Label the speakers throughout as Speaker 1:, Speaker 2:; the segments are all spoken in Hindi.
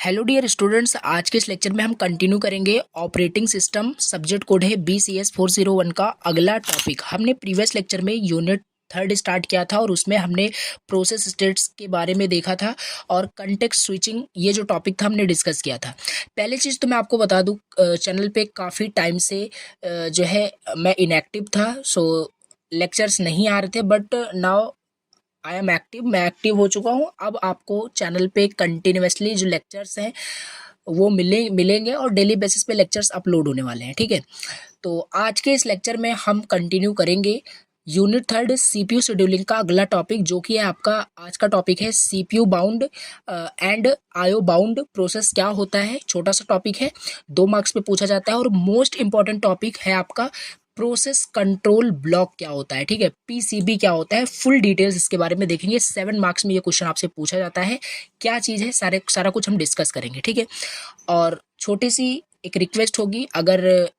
Speaker 1: हेलो डियर स्टूडेंट्स, आज के इस लेक्चर में हम कंटिन्यू करेंगे ऑपरेटिंग सिस्टम। सब्जेक्ट कोड है BCS 401 का अगला टॉपिक। हमने प्रीवियस लेक्चर में यूनिट थर्ड स्टार्ट किया था और उसमें हमने प्रोसेस स्टेट्स के बारे में देखा था और कंटेक्स्ट स्विचिंग ये जो टॉपिक था हमने डिस्कस किया था। पहली चीज़ तो मैं आपको बता दूं, चैनल पे काफ़ी टाइम से जो है मैं इनएक्टिव था, सो लेक्चर्स नहीं आ रहे थे, but now I am active. मैं एक्टिव हो चुका हूँ। अब आपको चैनल पे कंटिन्यूसली जो लेक्चर्स हैं वो मिलेंगे और डेली बेसिस पे लेक्चर्स अपलोड होने वाले हैं, ठीक है। तो आज के इस लेक्चर में हम कंटिन्यू करेंगे यूनिट थर्ड CPU शेड्यूलिंग का अगला टॉपिक, जो कि है आपका आज का टॉपिक है CPU bound and IO bound process क्या होता है। छोटा सा टॉपिक है, 2 मार्क्स पे पूछा जाता है और मोस्ट इंपॉर्टेंट टॉपिक है आपका प्रोसेस कंट्रोल ब्लॉक क्या होता है, ठीक है। PCB क्या होता है, फुल डिटेल्स इसके बारे में देखेंगे। 7 मार्क्स में ये क्वेश्चन आपसे पूछा जाता है, क्या चीज़ है, सारा कुछ हम डिस्कस करेंगे, ठीक है। और छोटी सी एक रिक्वेस्ट होगी, अगर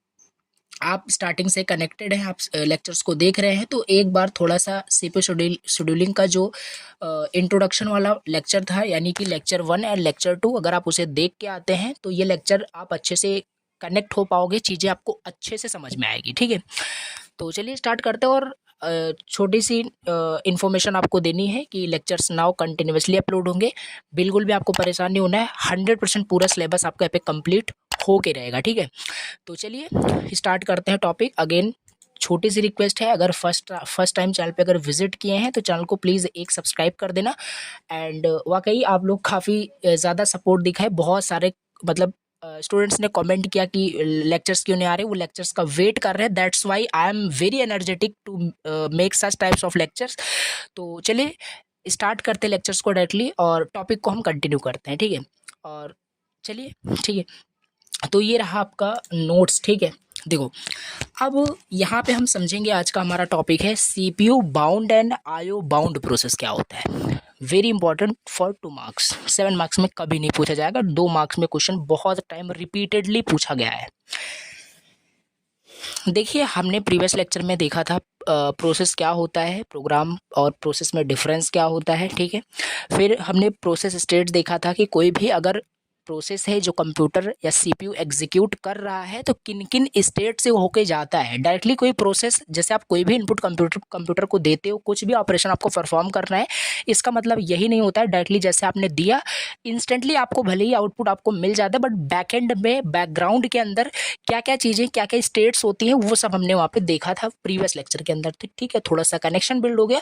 Speaker 1: आप स्टार्टिंग से कनेक्टेड हैं, आप लेक्चर्स को देख रहे हैं, तो एक बार थोड़ा सा CPU शेड्यूलिंग का जो इंट्रोडक्शन वाला लेक्चर था, यानी कि लेक्चर 1 और लेक्चर 2, अगर आप उसे देख के आते हैं तो ये लेक्चर आप अच्छे से कनेक्ट हो पाओगे, चीज़ें आपको अच्छे से समझ में आएगी, ठीक है। तो चलिए स्टार्ट करते हैं। और छोटी सी इन्फॉर्मेशन आपको देनी है कि लेक्चर्स नाउ कंटिन्यूसली अपलोड होंगे। बिल्कुल भी आपको परेशान नहीं होना है, 100% पूरा सिलेबस आपका यहाँ पे कंप्लीट हो के रहेगा, ठीक है। तो चलिए स्टार्ट करते हैं टॉपिक। अगेन छोटी सी रिक्वेस्ट है, अगर फर्स्ट टाइम चैनल पे अगर विजिट किए हैं तो चैनल को प्लीज़ एक सब्सक्राइब कर देना। एंड वाकई आप लोग काफ़ी ज़्यादा सपोर्ट दिखाए, बहुत सारे मतलब स्टूडेंट्स ने कमेंट किया कि लेक्चर्स क्यों नहीं आ रहे, वो लेक्चर्स का वेट कर रहे हैं। That's why I am very energetic to make such types of lectures. तो चलिए स्टार्ट करते हैं लेक्चर्स को डायरेक्टली और टॉपिक को हम कंटिन्यू करते हैं, ठीक है। और चलिए ठीक है, तो ये रहा आपका नोट्स, ठीक है। देखो, अब यहाँ पे हम समझेंगे, आज का हमारा टॉपिक है CPU bound and IO bound process क्या होता है। Very important for 2 marks, 7 marks में कभी नहीं पूछा जाएगा, 2 मार्क्स में क्वेश्चन बहुत टाइम रिपीटेडली पूछा गया है। देखिए, हमने प्रीवियस लेक्चर में देखा था प्रोसेस क्या होता है, प्रोग्राम और प्रोसेस में डिफरेंस क्या होता है, ठीक है। फिर हमने प्रोसेस स्टेट देखा था कि कोई भी अगर प्रोसेस है जो कंप्यूटर या CPU एग्जीक्यूट कर रहा है तो किन किन स्टेट से होके जाता है। डायरेक्टली कोई प्रोसेस, जैसे आप कोई भी इनपुट कंप्यूटर को देते हो, कुछ भी ऑपरेशन आपको परफॉर्म करना है, इसका मतलब यही नहीं होता है डायरेक्टली जैसे आपने दिया इंस्टेंटली आपको भले ही आउटपुट आपको मिल जाता है, बट बैकएंड में बैकग्राउंड के अंदर क्या क्या चीज़ें, क्या क्या स्टेट्स होती हैं, वो सब हमने वहाँ पे देखा था प्रीवियस लेक्चर के अंदर, ठीक है। थोड़ा सा कनेक्शन बिल्ड हो गया।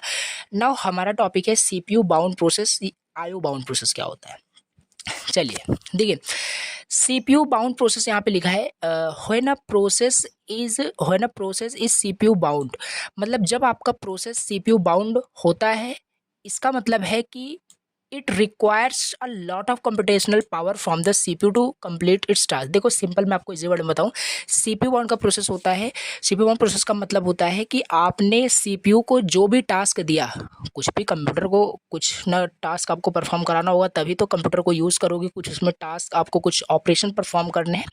Speaker 1: नाउ हमारा टॉपिक है CPU bound process, IO bound process क्या होता है। चलिए देखिए, CPU बाउंड प्रोसेस यहाँ पे लिखा है when a process is CPU bound. मतलब जब आपका प्रोसेस CPU बाउंड होता है, इसका मतलब है कि it requires a lot of computational power from the CPU to complete its task. देखो सिंपल, मैं आपको इजी वर्ड में बताऊं, CPU बाउंड का प्रोसेस होता है, CPU बाउंड प्रोसेस का मतलब होता है कि आपने CPU को जो भी टास्क दिया, कुछ भी कंप्यूटर को कुछ ना टास्क आपको परफॉर्म कराना होगा, तभी तो कंप्यूटर को यूज़ करोगे, कुछ उसमें टास्क आपको कुछ ऑपरेशन परफॉर्म करने हैं,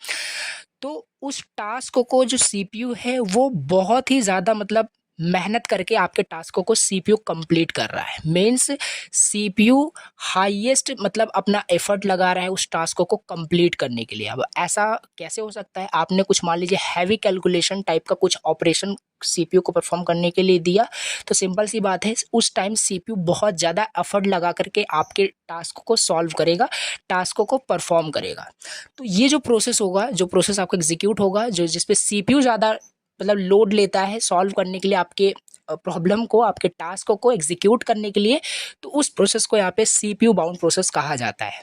Speaker 1: तो उस टास्क को जो CPU है वो बहुत ही ज़्यादा मतलब मेहनत करके आपके टास्कों को CPU कंप्लीट कर रहा है। मीन्स CPU हाईएस्ट मतलब अपना एफर्ट लगा रहा है उस टास्कों को कंप्लीट करने के लिए। अब ऐसा कैसे हो सकता है, आपने कुछ मान लीजिए हैवी कैलकुलेशन टाइप का कुछ ऑपरेशन CPU को परफॉर्म करने के लिए दिया, तो सिंपल सी बात है उस टाइम CPU बहुत ज़्यादा एफर्ट लगा करके आपके टास्क को सॉल्व करेगा, टास्कों को परफॉर्म करेगा। तो ये जो प्रोसेस होगा, जो प्रोसेस आपका एग्जीक्यूट होगा, जो जिसपे CPU ज़्यादा मतलब लोड लेता है सॉल्व करने के लिए, आपके प्रॉब्लम को, आपके टास्क को एग्जीक्यूट करने के लिए, तो उस प्रोसेस को यहाँ पे CPU बाउंड प्रोसेस कहा जाता है।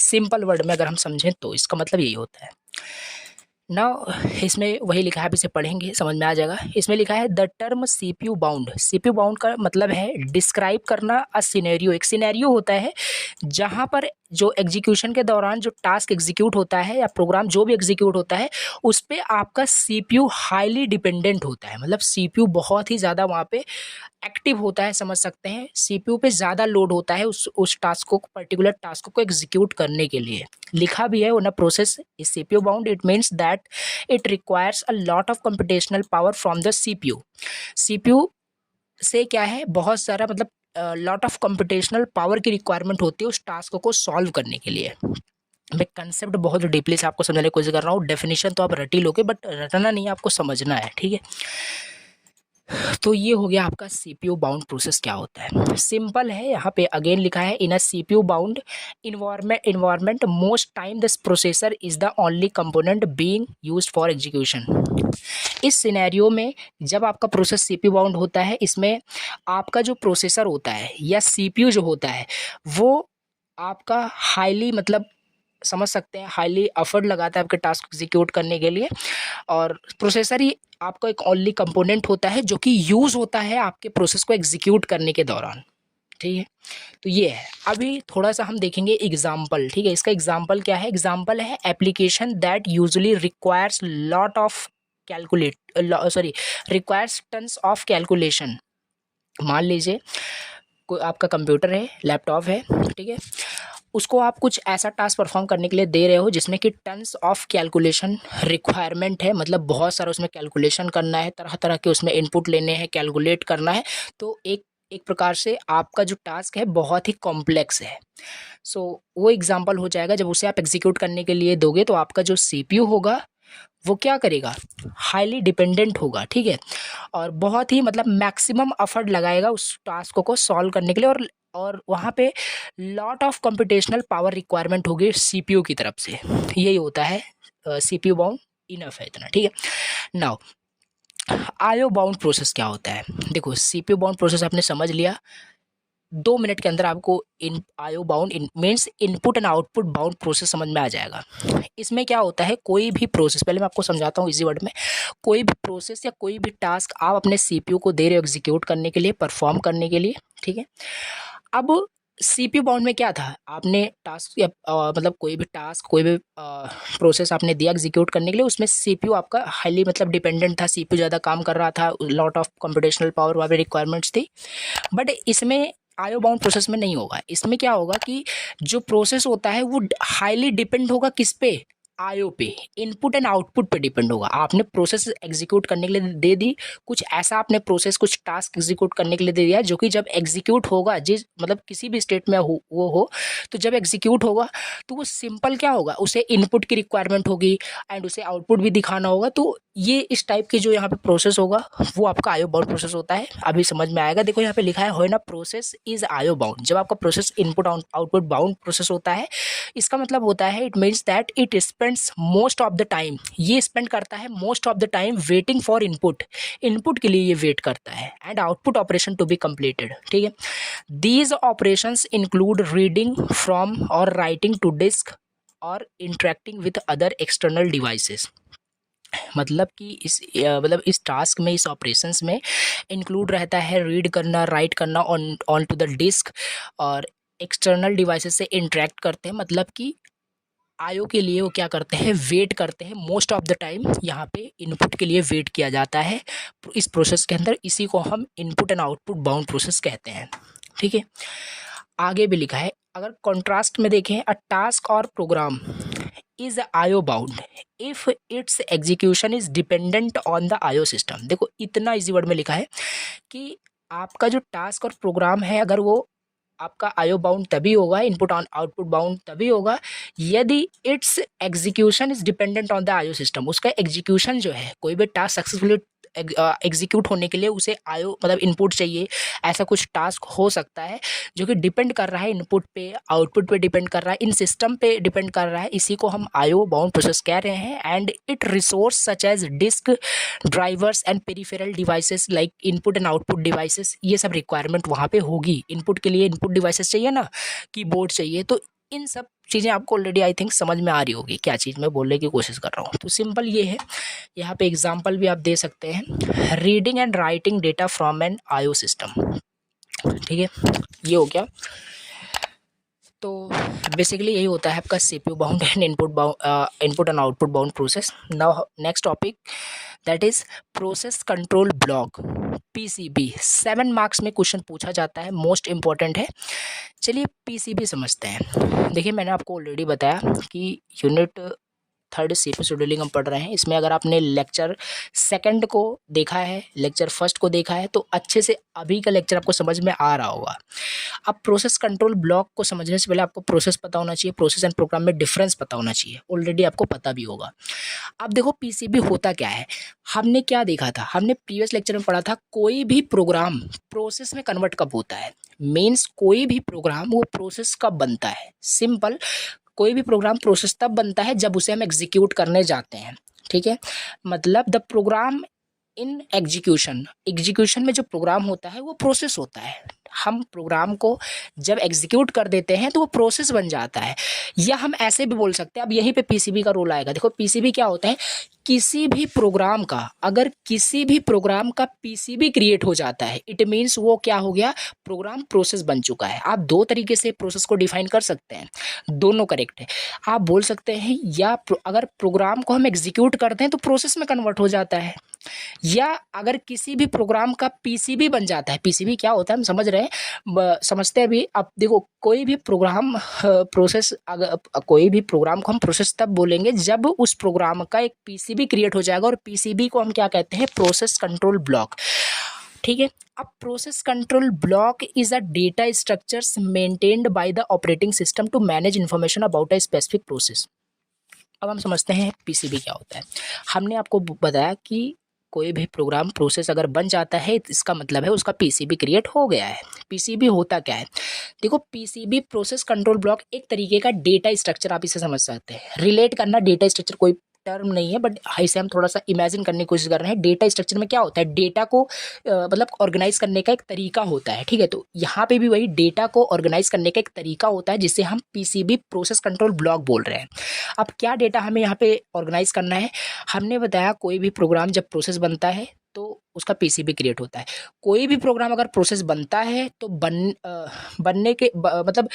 Speaker 1: सिंपल वर्ड में अगर हम समझें तो इसका मतलब यही होता है। नाउ इसमें वही लिखा है, आप इसे पढ़ेंगे समझ में आ जाएगा। इसमें लिखा है the term CPU bound. CPU bound का मतलब है डिस्क्राइब करना अ सिनेरियो। एक सिनेरियो होता है जहाँ पर जो एग्जीक्यूशन के दौरान जो टास्क एग्जीक्यूट होता है या प्रोग्राम जो भी एग्जीक्यूट होता है, उस पर आपका CPU हाईली डिपेंडेंट होता है। मतलब CPU बहुत ही ज़्यादा वहाँ पे एक्टिव होता है, समझ सकते हैं, CPU पे ज़्यादा लोड होता है उस टास्क को, पर्टिकुलर टास्क को एग्जीक्यूट करने के लिए। लिखा भी है वो ना, process is CPU bound, it means that it requires a lot of computational power from the CPU। CPU से क्या है, बहुत सारा मतलब लॉट ऑफ कंप्यूटेशनल पावर की रिक्वायरमेंट होती है उस टास्क को सॉल्व करने के लिए। मैं कंसेप्ट बहुत डीपली से आपको समझाने की कोशिश कर रहा हूँ। डेफिनेशन तो आप रट ही लोगे, बट रटना नहीं है, आपको समझना है, ठीक है। तो ये हो गया आपका सीपीयू बाउंड प्रोसेस क्या होता है। सिंपल है, यहाँ पे अगेन लिखा है in a CPU bound environment most time this processor is the only component being used for execution. इस सिनेरियो में जब आपका प्रोसेस सीपीयू बाउंड होता है, इसमें आपका जो प्रोसेसर होता है या सीपीयू जो होता है वो आपका हाईली, मतलब समझ सकते हैं, हाईली एफर्ट लगाता है आपके टास्क एग्जीक्यूट करने के लिए। और प्रोसेसर ही आपका एक ओनली कंपोनेंट होता है जो कि यूज़ होता है आपके प्रोसेस को एग्जीक्यूट करने के दौरान, ठीक है। तो ये है। अभी थोड़ा सा हम देखेंगे एग्जाम्पल, ठीक है। इसका एग्जाम्पल क्या है? एग्जाम्पल है application that usually requires lot of requires tons of calculation. मान लीजिए कोई आपका कंप्यूटर है, लैपटॉप है, ठीक है, उसको आप कुछ ऐसा टास्क परफॉर्म करने के लिए दे रहे हो जिसमें कि टन्स ऑफ कैलकुलेशन रिक्वायरमेंट है, मतलब बहुत सारा उसमें कैलकुलेशन करना है, तरह तरह के उसमें इनपुट लेने हैं, कैलकुलेट करना है। तो एक प्रकार से आपका जो टास्क है बहुत ही कॉम्प्लेक्स है। सो वो एग्जांपल हो जाएगा जब उसे आप एग्जीक्यूट करने के लिए दोगे तो आपका जो सीपीयू होगा वो क्या करेगा? हाईली डिपेंडेंट होगा, ठीक है, और बहुत ही मतलब मैक्सिमम एफर्ट लगाएगा उस टास्क को सॉल्व करने के लिए। और वहाँ पे lot of computational power requirement होगी सीपीयू की तरफ से। यही होता है सीपीयू बाउंड, इनफ है इतना, ठीक है। नाउ आईओ बाउंड प्रोसेस क्या होता है? देखो, सीपीयू बाउंड प्रोसेस आपने समझ लिया। 2 मिनट के अंदर आपको इन IO bound means input and output bound process समझ में आ जाएगा। इसमें क्या होता है, कोई भी प्रोसेस, पहले मैं आपको समझाता हूँ इजी वर्ड में। कोई भी प्रोसेस या कोई भी टास्क आप अपने सीपीयू को दे रहे हो एग्जीक्यूट करने के लिए, परफॉर्म करने के लिए, ठीक है। अब सीपीयू बाउंड में क्या था, आपने टास्क या मतलब कोई भी टास्क, कोई भी प्रोसेस आपने दिया एग्जीक्यूट करने के लिए, उसमें सीपीयू आपका हाईली मतलब डिपेंडेंट था, सीपीयू ज़्यादा काम कर रहा था, लॉट ऑफ कंप्यूटेशनल पावर वाली रिक्वायरमेंट्स थी। बट इसमें आईओ बाउंड प्रोसेस में नहीं होगा। इसमें क्या होगा कि जो प्रोसेस होता है वो हाईली डिपेंड होगा किस पे? आईओ पे, इनपुट एंड आउटपुट पे डिपेंड होगा। आपने प्रोसेस एग्जीक्यूट करने के लिए दे दी, कुछ ऐसा आपने प्रोसेस, कुछ टास्क एग्जीक्यूट करने के लिए दे दिया जो कि जब एग्जीक्यूट होगा, जिस मतलब किसी भी स्टेट में वो हो, तो जब एग्जीक्यूट होगा तो वो सिंपल क्या होगा, उसे इनपुट की रिक्वायरमेंट होगी एंड उसे आउटपुट भी दिखाना होगा। तो ये इस टाइप की जो यहाँ पे प्रोसेस होगा वो आपका आईओ बाउंड प्रोसेस होता है। अभी समझ में आएगा। देखो यहाँ पे लिखा है ना, प्रोसेस इज आईओ बाउंड। जब आपका process input output bound process होता है, इसका मतलब होता है it means that it spends most of the time, ये स्पेंड करता है most of the time waiting for input, input के लिए ये वेट करता है, and output operation to be completed, ठीक है। These operations include reading from or writing to disk or interacting with other external devices. मतलब कि इस टास्क में, इस ऑपरेशंस में इंक्लूड रहता है रीड करना, राइट करना ऑन टू द डिस्क, और एक्सटर्नल डिवाइसेस से इंटरेक्ट करते हैं। मतलब कि आईओ के लिए वो क्या करते हैं, वेट करते हैं मोस्ट ऑफ द टाइम। यहाँ पे इनपुट के लिए वेट किया जाता है इस प्रोसेस के अंदर। इसी को हम input and output bound process कहते हैं, ठीक है। आगे भी लिखा है, अगर कॉन्ट्रास्ट में देखें, a task or program is IO bound if its execution is dependent on the IO system. देखो इतना इजी वर्ड में लिखा है कि आपका जो टास्क और प्रोग्राम है, अगर वो आपका आईओ बाउंड तभी होगा, इनपुट ऑन आउटपुट बाउंड तभी होगा, यदि it's execution is dependent on the IO system. उसका एग्जीक्यूशन जो है, कोई भी टास्क सक्सेसफुली एग्जीक्यूट होने के लिए उसे आईओ मतलब इनपुट चाहिए। ऐसा कुछ टास्क हो सकता है जो कि डिपेंड कर रहा है इनपुट पे, आउटपुट पे डिपेंड कर रहा है, इन सिस्टम पे डिपेंड कर रहा है। इसी को हम आईओ बाउंड प्रोसेस कह रहे हैं। And it resource such as disk, drivers and peripheral devices like input and output devices, ये सब रिक्वायरमेंट वहाँ पे होगी। इनपुट के लिए इनपुट डिवाइसेस चाहिए ना, कीबोर्ड चाहिए, तो इन सब चीज़ें आपको ऑलरेडी आई थिंक समझ में आ रही होगी क्या चीज़ मैं बोलने की कोशिश कर रहा हूँ। तो सिंपल ये है, यहाँ पे एग्जांपल भी आप दे सकते हैं, reading and writing data from an IO system, ठीक है, ये हो गया। तो बेसिकली यही होता है आपका CPU bound and input and output bound process. Now next topic that is process control block, PCB. 7 marks में क्वेश्चन पूछा जाता है, मोस्ट इंपॉर्टेंट है। चलिए पीसीबी समझते हैं। देखिए मैंने आपको ऑलरेडी बताया कि यूनिट थर्ड सीपीयू शेड्यूलिंग हम पढ़ रहे हैं। इसमें अगर आपने लेक्चर सेकंड को देखा है, लेक्चर फर्स्ट को देखा है, तो अच्छे से अभी का लेक्चर आपको समझ में आ रहा होगा। अब प्रोसेस कंट्रोल ब्लॉक को समझने से पहले आपको प्रोसेस पता होना चाहिए, प्रोसेस एंड प्रोग्राम में डिफरेंस पता होना चाहिए, ऑलरेडी आपको पता भी होगा। अब देखो पीसीबी होता क्या है, हमने क्या देखा था, हमने प्रीवियस लेक्चर में पढ़ा था कोई भी प्रोग्राम प्रोसेस में कन्वर्ट कब होता है। मीन्स कोई भी प्रोग्राम वो प्रोसेस कब बनता है। सिंपल, कोई भी प्रोग्राम प्रोसेस तब बनता है जब उसे हम एग्जीक्यूट करने जाते हैं। ठीक है, मतलब द प्रोग्राम इन एग्जीक्यूशन में जो प्रोग्राम होता है वो प्रोसेस होता है। हम प्रोग्राम को जब एग्जीक्यूट कर देते हैं तो वो प्रोसेस बन जाता है। या हम ऐसे भी बोल सकते हैं, अब यहीं पे पीसीबी का रोल आएगा। देखो पीसीबी क्या होता है, किसी भी प्रोग्राम का, अगर किसी भी प्रोग्राम का पीसीबी क्रिएट हो जाता है, इट मीन्स वो क्या हो गया, प्रोग्राम प्रोसेस बन चुका है। आप दो तरीके से प्रोसेस को डिफाइन कर सकते हैं, दोनों करेक्ट है। आप बोल सकते हैं या अगर प्रोग्राम को हम एग्जीक्यूट करते हैं तो प्रोसेस में कन्वर्ट हो जाता है, या अगर किसी भी प्रोग्राम का पीसीबी बन जाता है। पीसीबी क्या होता है हम समझ रहे हैं, समझते हैं अभी। अब देखो कोई भी प्रोग्राम प्रोसेस, अगर कोई भी प्रोग्राम को हम प्रोसेस तब बोलेंगे जब उस प्रोग्राम का एक पीसीबी क्रिएट हो जाएगा, और पीसीबी को हम क्या कहते हैं, प्रोसेस कंट्रोल ब्लॉक। ठीक है, अब process control block is a data structures maintained by the operating system to manage information about a specific process. अब हम समझते हैं पीसीबी क्या होता है। हमने आपको बताया कि कोई भी प्रोग्राम प्रोसेस अगर बन जाता है, इसका मतलब है उसका पीसीबी क्रिएट हो गया है। पीसीबी होता क्या है, देखो पीसीबी प्रोसेस कंट्रोल ब्लॉक एक तरीके का डेटा स्ट्रक्चर, आप इसे समझ सकते हैं। रिलेट करना, डेटा स्ट्रक्चर कोई टर्म नहीं है, बट इसे हम थोड़ा सा इमेजिन करने की कोशिश कर रहे हैं। डेटा स्ट्रक्चर में क्या होता है, डेटा को मतलब ऑर्गेनाइज करने का एक तरीका होता है। ठीक है, तो यहाँ पे भी वही डेटा को ऑर्गेनाइज करने का एक तरीका होता है, जिसे हम पीसीबी प्रोसेस कंट्रोल ब्लॉक बोल रहे हैं। अब क्या डेटा हमें यहाँ पे ऑर्गेनाइज करना है, हमने बताया कोई भी प्रोग्राम जब प्रोसेस बनता है तो उसका पीसीबी क्रिएट होता है। कोई भी प्रोग्राम अगर प्रोसेस बनता है तो बनने के मतलब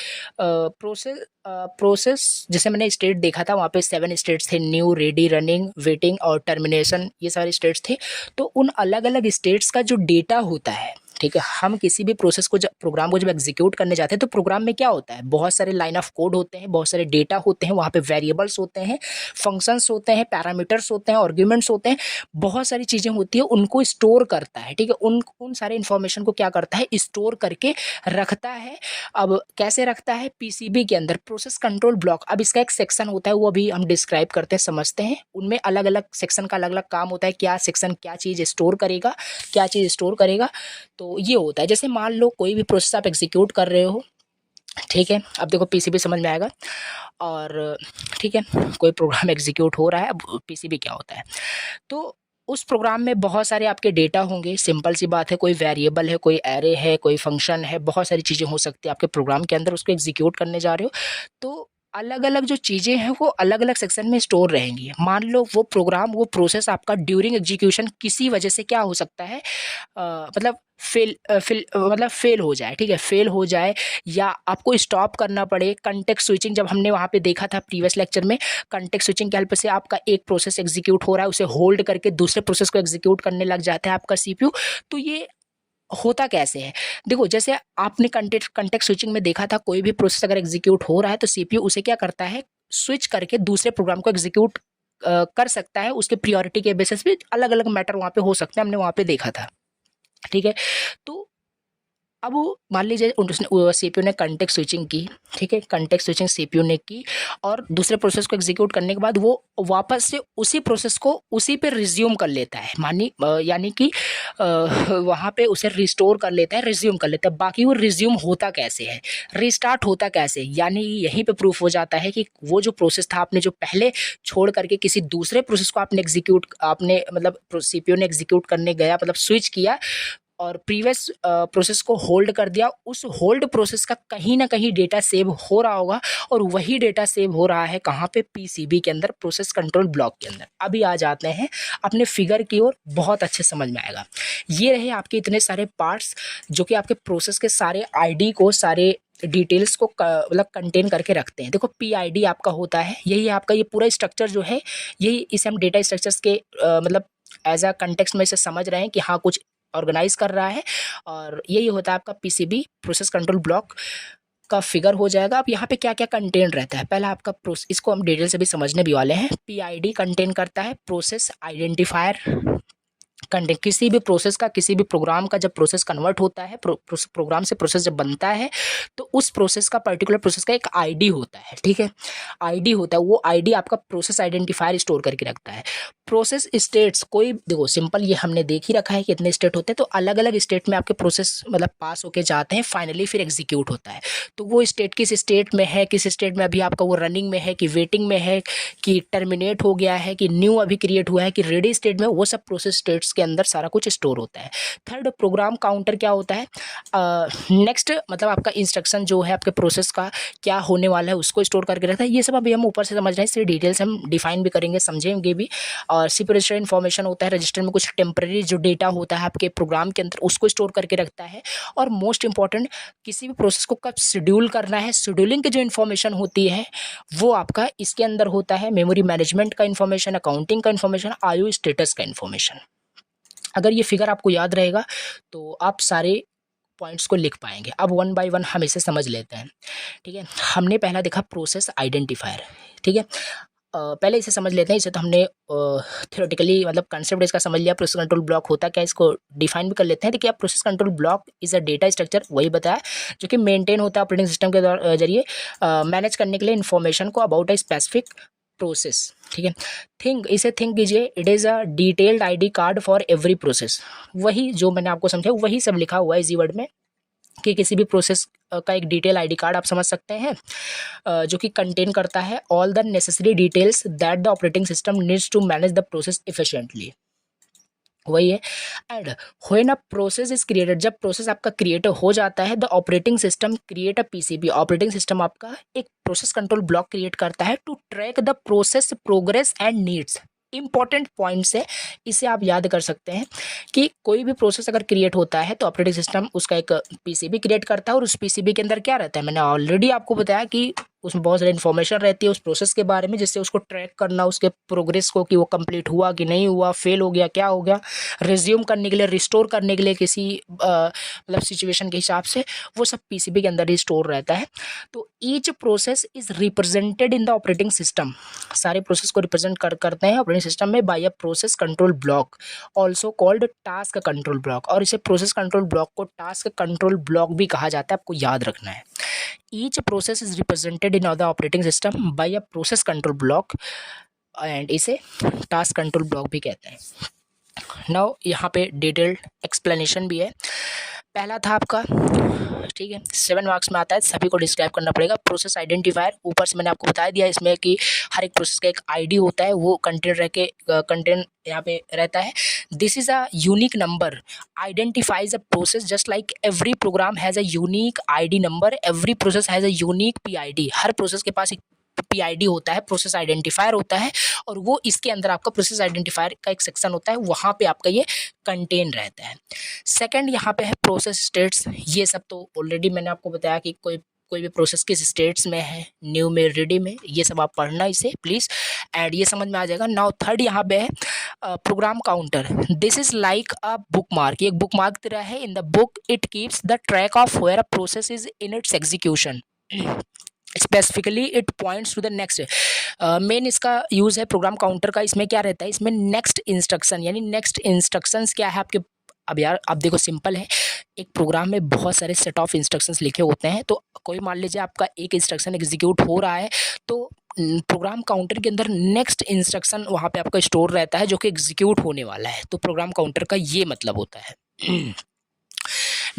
Speaker 1: प्रोसेस जैसे मैंने स्टेट देखा था, वहाँ पे 7 स्टेट्स थे, न्यू, रेडी, रनिंग, वेटिंग और टर्मिनेशन, ये सारे स्टेट्स थे। तो उन अलग अलग स्टेट्स का जो डेटा होता है, ठीक है, हम किसी भी प्रोसेस को जब प्रोग्राम को जब एग्जीक्यूट करने जाते हैं तो प्रोग्राम में क्या होता है, बहुत सारे लाइन ऑफ कोड होते हैं, बहुत सारे डेटा होते हैं, वहाँ पे वेरिएबल्स होते हैं, फंक्शंस होते हैं, पैरामीटर्स होते हैं, आर्ग्यूमेंट्स होते हैं, बहुत सारी चीज़ें होती है, उनको स्टोर करता है। ठीक है, उन सारे इन्फॉर्मेशन को क्या करता है, स्टोर करके रखता है। अब कैसे रखता है, पीसीबी के अंदर प्रोसेस कंट्रोल ब्लॉक। अब इसका एक सेक्शन होता है, वो अभी हम डिस्क्राइब करते हैं, समझते हैं। उनमें अलग अलग सेक्शन का अलग अलग काम होता है, क्या सेक्शन क्या चीज़ स्टोर करेगा, क्या चीज़ स्टोर करेगा। तो ये होता है, जैसे मान लो कोई भी प्रोसेस आप एग्जीक्यूट कर रहे हो, ठीक है, अब देखो पीसीबी समझ में आएगा। और ठीक है, कोई प्रोग्राम एग्जीक्यूट हो रहा है, अब पीसीबी क्या होता है, तो उस प्रोग्राम में बहुत सारे आपके डेटा होंगे। सिंपल सी बात है, कोई वेरिएबल है, कोई एरे है, कोई फंक्शन है, बहुत सारी चीज़ें हो सकती है आपके प्रोग्राम के अंदर, उसको एग्जीक्यूट करने जा रहे हो। तो अलग अलग जो चीज़ें हैं वो अलग अलग सेक्शन में स्टोर रहेंगी। मान लो वो प्रोग्राम, वो प्रोसेस आपका ड्यूरिंग एग्जीक्यूशन किसी वजह से क्या हो सकता है, मतलब फेल हो जाए। ठीक है, फेल हो जाए या आपको स्टॉप करना पड़े। कंटेक्स्ट स्विचिंग, जब हमने वहाँ पे देखा था प्रीवियस लेक्चर में, कंटेक्स्ट स्विचिंग की हेल्प से आपका एक प्रोसेस एग्जीक्यूट हो रहा है, उसे होल्ड करके दूसरे प्रोसेस को एग्जीक्यूट करने लग जाता है आपका सीपीयू। तो ये होता कैसे है, देखो जैसे आपने कंटेक्स्ट स्विचिंग में देखा था, कोई भी प्रोसेस अगर एग्जीक्यूट हो रहा है तो सीपीयू उसे क्या करता है, स्विच करके दूसरे प्रोग्राम को एग्जीक्यूट कर सकता है। उसके प्रायोरिटी के बेसिस पे अलग अलग मैटर वहाँ पे हो सकते हैं, हमने वहाँ पे देखा था। ठीक है, तो अब वो मान लीजिए उसने सीपीयू ने कंटेक्स्ट स्विचिंग की, ठीक है, कंटेक्स्ट स्विचिंग सीपीयू ने की, और दूसरे प्रोसेस को एग्जीक्यूट करने के बाद वो वापस से उसी प्रोसेस को उसी पे रिज्यूम कर लेता है, यानी कि वहाँ पे उसे रिस्टोर कर लेता है, रिज्यूम कर लेता है। बाकी वो रिज्यूम होता कैसे है, रिस्टार्ट होता कैसे, यानी यहीं पे प्रूफ हो जाता है कि वो जो प्रोसेस था आपने जो पहले छोड़ करके किसी दूसरे प्रोसेस को आपने मतलब सीपीयू ने एग्जीक्यूट करने गया, मतलब स्विच किया और प्रीवियस प्रोसेस को होल्ड कर दिया, उस होल्ड प्रोसेस का कहीं ना कहीं डेटा सेव हो रहा होगा, और वही डेटा सेव हो रहा है कहाँ पे, पीसीबी के अंदर, प्रोसेस कंट्रोल ब्लॉक के अंदर। अभी आ जाते हैं अपने फिगर की ओर, बहुत अच्छे समझ में आएगा। ये रहे आपके इतने सारे पार्ट्स जो कि आपके प्रोसेस के सारे आईडी को, सारे डिटेल्स को मतलब कंटेन करके रखते हैं। देखो पीआईडी आपका होता है, यही आपका ये पूरा स्ट्रक्चर जो है, यही इसे हम डेटा स्ट्रक्चर्स के मतलब एज अ कंटेक्स्ट में इसे समझ रहे हैं कि हाँ कुछ ऑर्गेनाइज कर रहा है, और यही होता है आपका पीसीबी, प्रोसेस कंट्रोल ब्लॉक। आपका फिगर हो जाएगा। अब यहाँ पे क्या क्या कंटेंट रहता है, पहला आपका इसको हम डिटेल से भी समझने भी वाले हैं। PID कंटेन करता है प्रोसेस आइडेंटिफायर कंटेंट, किसी भी प्रोसेस का, किसी भी प्रोग्राम का जब प्रोसेस कन्वर्ट होता है, प्रोग्राम से प्रोसेस जब बनता है, तो उस प्रोसेस का, पर्टिकुलर प्रोसेस का एक आईडी होता है, ठीक है, आईडी होता है। वो आईडी आपका प्रोसेस आइडेंटिफायर स्टोर करके रखता है। प्रोसेस स्टेट्स, कोई देखो सिंपल, ये हमने देख ही रखा है कि कितने स्टेट होते हैं, तो अलग अलग स्टेट में आपके प्रोसेस मतलब पास होके जाते हैं, फाइनली फिर एग्जीक्यूट होता है। तो वो स्टेट किस स्टेट में है, किस स्टेट में अभी आपका वो रनिंग में है, कि वेटिंग में है, कि टर्मिनेट हो गया है, कि न्यू अभी क्रिएट हुआ है, कि रेडी स्टेट में, वो सब प्रोसेस स्टेट्स के अंदर सारा कुछ स्टोर होता है। थर्ड, प्रोग्राम काउंटर क्या होता है, नेक्स्ट मतलब आपका इंस्ट्रक्शन जो है आपके प्रोसेस का क्या होने वाला है उसको स्टोर करके रखता है। ये सब अभी हम ऊपर से समझ रहे हैं, इससे डिटेल्स हम डिफाइन भी करेंगे, समझेंगे भी। और सीपीयू रजिस्टर इन्फॉर्मेशन होता है, रजिस्टर में कुछ टेम्पररी जो डेटा होता है आपके प्रोग्राम के अंदर उसको स्टोर करके रखता है। और मोस्ट इंपॉर्टेंट, किसी भी प्रोसेस को कब शेड्यूल करना है, शेड्यूलिंग की जो इन्फॉर्मेशन होती है वो आपका इसके अंदर होता है। मेमोरी मैनेजमेंट का इन्फॉर्मेशन, अकाउंटिंग का इन्फॉर्मेशन, IO स्टेटस का इन्फॉर्मेशन। अगर ये फिगर आपको याद रहेगा तो आप सारे पॉइंट्स को लिख पाएंगे। अब वन बाय वन हम इसे समझ लेते हैं, ठीक है। हमने पहला देखा प्रोसेस आइडेंटिफायर, ठीक है। पहले इसे समझ लेते हैं। इसे तो हमने थियोरेटिकली मतलब कंसेप्ट इसका समझ लिया, प्रोसेस कंट्रोल ब्लॉक होता क्या, इसको डिफाइन भी कर लेते हैं। देखिए, process control block is a data structure, वही बताया, जो कि मेंटेन होता है ऑपरेटिंग सिस्टम के जरिए मैनेज करने के लिए इन्फॉर्मेशन को अबाउट अ स्पेसिफिक प्रोसेस, ठीक है। इसे थिंक कीजिए, it is a detailed ID card for every process. वही जो मैंने आपको समझाया वही सब लिखा हुआ है इसी वर्ड में, कि किसी भी प्रोसेस का एक डिटेल ID कार्ड आप समझ सकते हैं, जो कि कंटेन करता है all the necessary details that the operating system needs to manage the process efficiently, वही है। And when a process is created, जब प्रोसेस आपका क्रिएट हो जाता है, the operating system create a PCB, operating system आपका एक प्रोसेस कंट्रोल ब्लॉक क्रिएट करता है to track the process progress and needs. Important points है, इसे आप याद कर सकते हैं कि कोई भी प्रोसेस अगर क्रिएट होता है तो ऑपरेटिंग सिस्टम उसका एक PCB क्रिएट करता है, और उस PCB के अंदर क्या रहता है, मैंने ऑलरेडी आपको बताया कि उसमें बहुत सारी इन्फॉर्मेशन रहती है उस प्रोसेस के बारे में, जिससे उसको ट्रैक करना, उसके प्रोग्रेस को, कि वो कंप्लीट हुआ कि नहीं हुआ, फेल हो गया, क्या हो गया, रिज्यूम करने के लिए, रिस्टोर करने के लिए किसी मतलब सिचुएशन के हिसाब से, वो सब PCB के अंदर ही स्टोर रहता है। तो each process is represented in the operating system, सारे प्रोसेस को रिप्रेजेंट करते हैं ऑपरेटिंग सिस्टम में by a process control block, also called task control block. और इसे प्रोसेस कंट्रोल ब्लॉक को टास्क कंट्रोल ब्लॉक भी कहा जाता है, आपको याद रखना है। Each process is represented in the operating system by a process control block, and इसे टास्क कंट्रोल ब्लॉक भी कहते हैं। नाउ यहाँ पे डिटेल्ड एक्सप्लेनेशन भी है। पहला था आपका, ठीक है, 7 मार्क्स में आता है, सभी को डिस्क्राइब करना पड़ेगा। प्रोसेस आइडेंटिफायर, ऊपर से मैंने आपको बता दिया इसमें कि हर एक प्रोसेस का एक ID होता है, वो कंटेंट यहाँ पे रहता है। This is a unique number identifies a process just like every programme has a unique ID number, every process has a unique PID। Her process के पास एक PID होता है, प्रोसेस आइडेंटिफायर होता है, और वो इसके अंदर आपका प्रोसेस आइडेंटिफायर का एक सेक्शन होता है, वहाँ पे आपका ये कंटेन रहता है। सेकंड यहाँ पे है प्रोसेस स्टेट्स। ये सब तो ऑलरेडी मैंने आपको बताया कि कोई भी प्रोसेस किस स्टेट्स में है, न्यू में, रेडी में, ये सब आप पढ़ना इसे प्लीज़, एंड ये समझ में आ जाएगा। नाउ थर्ड यहाँ पे है program counter. This is like a bookmark, ये एक बुक मार्क तरह है। In the book it keeps the track of where a process is in its execution, specifically it points to the next. Main इसका यूज़ है प्रोग्राम काउंटर का। इसमें क्या रहता है, इसमें नेक्स्ट इंस्ट्रक्शन, यानी नेक्स्ट इंस्ट्रक्शंस क्या है आपके। अब यार अब देखो सिंपल है, एक प्रोग्राम में बहुत सारे सेट ऑफ इंस्ट्रक्शंस लिखे होते हैं, तो कोई मान लीजिए आपका एक इंस्ट्रक्शन एग्जीक्यूट हो रहा है, तो प्रोग्राम काउंटर के अंदर नेक्स्ट इंस्ट्रक्शन वहाँ पे आपका स्टोर रहता है जो कि एग्जीक्यूट होने वाला है। तो प्रोग्राम काउंटर का ये मतलब होता है।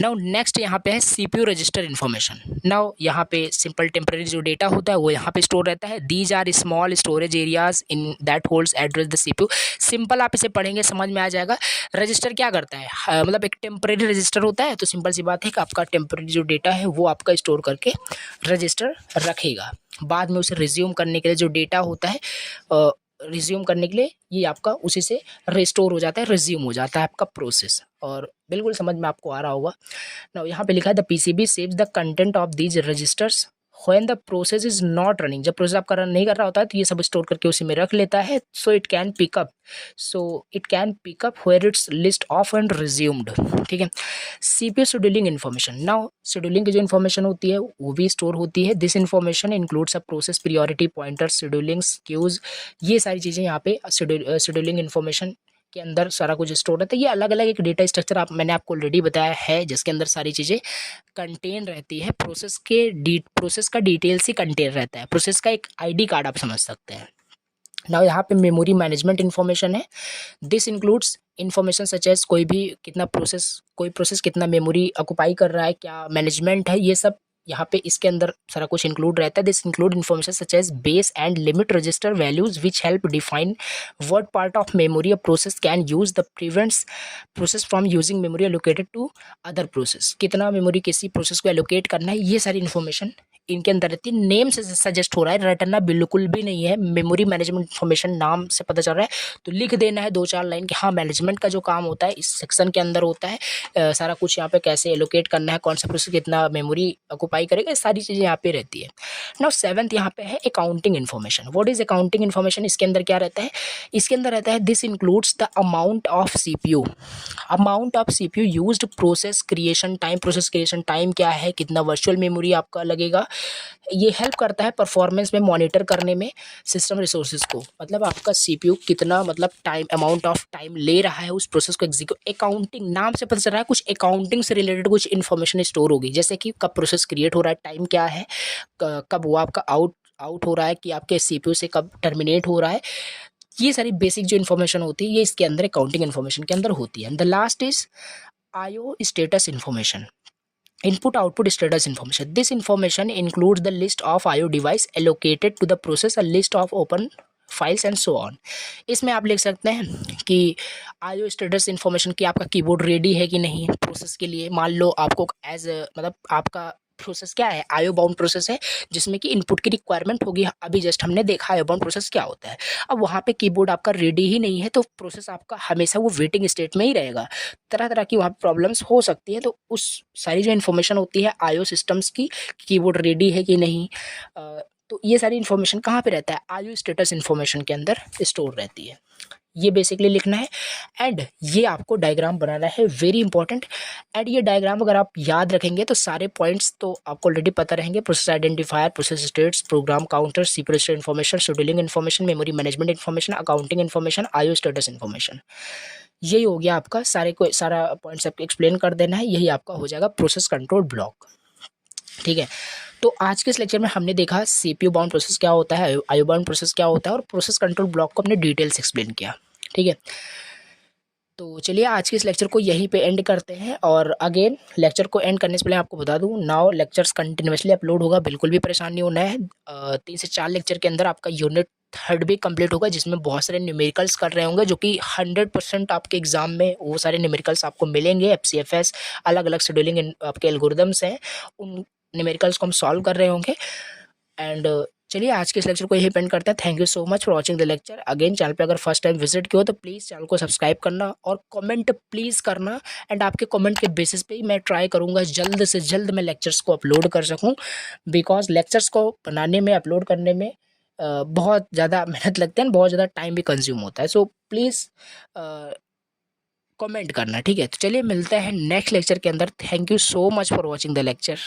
Speaker 1: नाउ नेक्स्ट यहाँ पे है CPU रजिस्टर इन्फॉर्मेशन। नाउ यहाँ पे सिंपल टेम्पररी जो डेटा होता है वो यहाँ पे स्टोर रहता है। These are small storage areas in that holds address the CPU। Simple आप इसे पढ़ेंगे समझ में आ जाएगा। रजिस्टर क्या करता है, मतलब एक टेम्पररी रजिस्टर होता है, तो सिंपल सी बात है कि आपका टेम्पररी जो डेटा है वो आपका स्टोर करके रजिस्टर रखेगा। बाद में उसे रिज्यूम करने के लिए जो डेटा होता है, रिज्यूम करने के लिए ये आपका उसी से रिस्टोर हो जाता है, रिज्यूम हो जाता है आपका प्रोसेस। और बिल्कुल समझ में आपको आ रहा होगा। नाउ यहाँ पे लिखा है the PCB saves the content of these registers when the process is not running, जब प्रोसेस आपका रन नहीं कर रहा होता है तो ये सब स्टोर करके उसी में रख लेता है। So it can pick up where its left off and resumed. ठीक है। CPU scheduling information, now scheduling की जो इन्फॉर्मेशन होती है वो भी स्टोर होती है। This information includes a process priority pointer, schedulings, queues, ये सारी चीज़ें यहाँ पे शेड्यूलिंग इन्फॉर्मेशन के अंदर सारा कुछ स्टोर रहता है। ये अलग अलग एक डेटा स्ट्रक्चर मैंने आपको ऑलरेडी बताया है जिसके अंदर सारी चीज़ें कंटेन रहती है। प्रोसेस का डिटेल्स ही कंटेन रहता है, प्रोसेस का एक आईडी कार्ड आप समझ सकते हैं। नाउ यहाँ पे मेमोरी मैनेजमेंट इन्फॉर्मेशन है। This includes information such as कोई प्रोसेस कितना मेमोरी ऑक्युपाई कर रहा है, क्या मैनेजमेंट है, ये सब यहाँ पे इसके अंदर सारा कुछ इंक्लूड रहता है। This include information such as base and limit register values which help define what part of memory a process can use, the prevents process from using memory allocated to other process, कितना मेमोरी किसी प्रोसेस को एलोकेट करना है, ये सारी इन्फॉर्मेशन इनके अंदर रहती है। नेम से सजेस्ट हो रहा है, रटना बिल्कुल भी नहीं है। मेमोरी मैनेजमेंट इन्फॉर्मेशन नाम से पता चल रहा है तो लिख देना है 2-4 लाइन कि हाँ मैनेजमेंट का जो काम होता है इस सेक्शन के अंदर होता है। सारा कुछ यहाँ पे कैसे एलोकेट करना है, कौन सा प्रोसेस कितना मेमोरी ऑक्युपाई करेगा, सारी चीज़ें यहाँ पे रहती है। नाउ 7th यहाँ पे है accounting information. What is accounting information? इसके अंदर क्या रहता है? इसके अंदर रहता है this includes the amount of CPU used, process creation time क्या है, कितना वर्चुअल मेमोरी आपका लगेगा। ये हेल्प करता है परफॉर्मेंस में मॉनिटर करने में सिस्टम रिसोर्सेज को, मतलब आपका सीपीयू कितना मतलब अमाउंट ऑफ टाइम ले रहा है उस प्रोसेस को एग्जीक्यूट। अकाउंटिंग नाम से पता चल रहा है कुछ अकाउंटिंग से रिलेटेड कुछ इन्फॉर्मेशन स्टोर होगी, जैसे कि कब प्रोसेस क्रिएट हो रहा है, टाइम क्या है, कब वो आपका आउट हो रहा है, कि आपके सीपीयू से कब टर्मिनेट हो रहा है। ये सारी बेसिक जो इन्फॉर्मेशन होती है ये इसके अंदर अकाउंटिंग इन्फॉर्मेशन के अंदर होती है। The last is IO status information, input output status information. This information includes the list of IO device allocated to the process, a list of open files and so on. इसमें आप लिख सकते हैं कि IO स्टेटस इन्फॉर्मेशन कि आपका कीबोर्ड रेडी है कि नहीं प्रोसेस के लिए। मान लो आपको मतलब आपका प्रोसेस क्या है, IO बाउंड प्रोसेस है जिसमें कि इनपुट की रिक्वायरमेंट होगी। अभी जस्ट हमने देखा IO बाउंड प्रोसेस क्या होता है। अब वहाँ पे कीबोर्ड आपका रेडी ही नहीं है तो प्रोसेस आपका हमेशा वो वेटिंग स्टेट में ही रहेगा। तरह तरह की वहाँ प्रॉब्लम्स हो सकती है, तो उस सारी जो इन्फॉर्मेशन होती है IO सिस्टम्स की, कीबोर्ड रेडी है कि नहीं, तो ये सारी इन्फॉर्मेशन कहाँ पे रहता है, IO स्टेटस इन्फॉर्मेशन के अंदर स्टोर रहती है। ये बेसिकली लिखना है एंड ये आपको डायग्राम बनाना है, वेरी इंपॉर्टेंट। एंड ये डायग्राम अगर आप याद रखेंगे तो सारे पॉइंट्स तो आपको ऑलरेडी पता रहेंगे। Process identifier, process states, program counter, CPU register information, scheduling information, memory management information, accounting information, IO status information. यही हो गया आपका, सारा पॉइंट्स आपको एक्सप्लेन कर देना है, यही आपका हो जाएगा प्रोसेस कंट्रोल ब्लॉक। ठीक है। तो आज के इस लेक्चर में हमने देखा सीपीयू बाउंड प्रोसेस क्या होता है, IO बाउंड प्रोसेस क्या होता है, और प्रोसेस कंट्रोल ब्लॉक को हमने डिटेल से एक्सप्लेन किया। ठीक है। तो चलिए आज के इस लेक्चर को यहीं पे एंड करते हैं। और अगेन लेक्चर को एंड करने से पहले आपको बता दूं, नाउ लेक्चर्स कंटिन्यूसली अपलोड होगा, बिल्कुल भी परेशान नहीं होना है। 3 से 4 लेक्चर के अंदर आपका यूनिट 3rd भी कंप्लीट होगा, जिसमें बहुत सारे न्यूमेरिकल्स कर रहे होंगे, जो कि 100% आपके एग्जाम में वो सारे न्यूमेरिकल्स आपको मिलेंगे। FCFS अलग अलग शेड्यूलिंग आपके एल्गोरिदम्स हैं, उन न्यूमेरिकल्स को हम सॉल्व कर रहे होंगे। एंड चलिए आज के इस लेक्चर को यही पेंड करते हैं। Thank you so much for watching the lecture. Again channel पे अगर फर्स्ट टाइम विजिट किया हो तो प्लीज़ चैनल को सब्सक्राइब करना और कमेंट प्लीज़ करना। एंड आपके कमेंट के बेसिस पे ही मैं ट्राई करूँगा जल्द से जल्द मैं लेक्चर्स को अपलोड कर सकूँ, बिकॉज लेक्चर्स को बनाने में, अपलोड करने में बहुत ज़्यादा मेहनत लगती है, बहुत ज़्यादा टाइम भी कंज्यूम होता है। सो प्लीज़ कमेंट करना, ठीक है। तो चलिए मिलते हैं नेक्स्ट लेक्चर के अंदर। Thank you so much for watching the lecture.